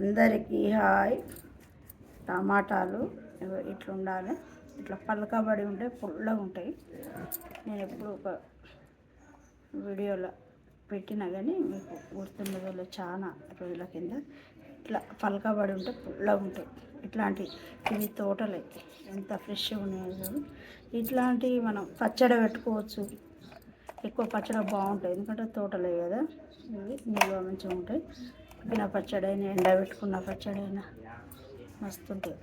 అందరికీ హాయ్. టమాటాలు ఇట్లా ఉండాలి, ఇట్లా పలకబడి ఉంటే పుల్లగా ఉంటాయి. నేను ఎప్పుడు ఒక వీడియోలో పెట్టినా కానీ మీకు గుర్తున్నదో చాలా రోజుల కింద ఇట్లా పలకబడి ఉంటే పుల్లగా ఉంటాయి. ఇట్లాంటి ఇవి తోటలే ఎంత ఫ్రెష్గా ఉన్నాయో. ఇట్లాంటివి మనం పచ్చడి పెట్టుకోవచ్చు. ఎక్కువ పచ్చడి బాగుంటాయి ఎందుకంటే తోటలే కదా, ఇవి నిల్వ మంచిగా ఉంటాయి. పిన పచ్చడి అయినా ఎండబెట్టుకున్న పచ్చడి అయినా మస్తుంటాయి.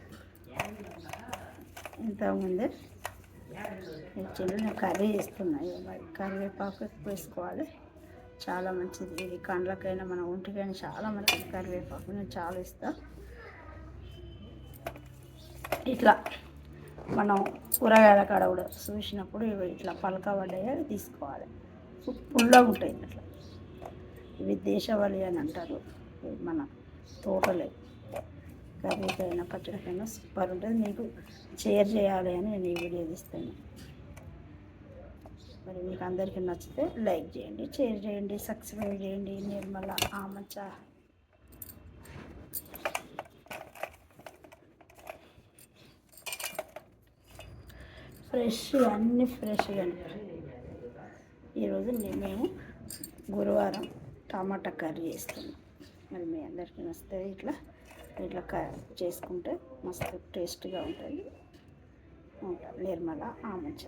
ఇంతకుముందే నేను కర్రీ చేస్తున్నాయి, మరి కరివేపాకు ఎక్కువ వేసుకోవాలి, చాలా మంచిది. ఇది కండ్లకైనా మన ఒంటికైనా చాలా మంచిది కరివేపాకు. నేను చాలా ఇస్తాను. ఇట్లా మనం కూరగాయల కాడ కూడా చూసినప్పుడు ఇవి ఇట్లా పలకబడ్డాయి తీసుకోవాలి, పుల్లగా ఉంటాయి. అట్లా ఇవి దేశవాళీ అని అంటారు. మన తోటలే, కర్రీకైనా పచ్చడికైనా సూపర్ ఉంటుంది. మీకు షేర్ చేయాలి అని నేను ఈ వీడియో తీస్తాను. మరి మీకు అందరికీ నచ్చితే లైక్ చేయండి, షేర్ చేయండి, సబ్స్క్రైబ్ చేయండి. నిర్మల ఆమచ ఫ్రెష్, అన్నీ ఫ్రెష్గా. ఈరోజు మేము గురువారం టమాటా కర్రీ చేస్తున్నాం. మరి మీ అందరికీ నచ్చితే ఇట్లా చేసుకుంటే మస్తు టేస్ట్గా ఉంటుంది. నిర్మల ఆమచ.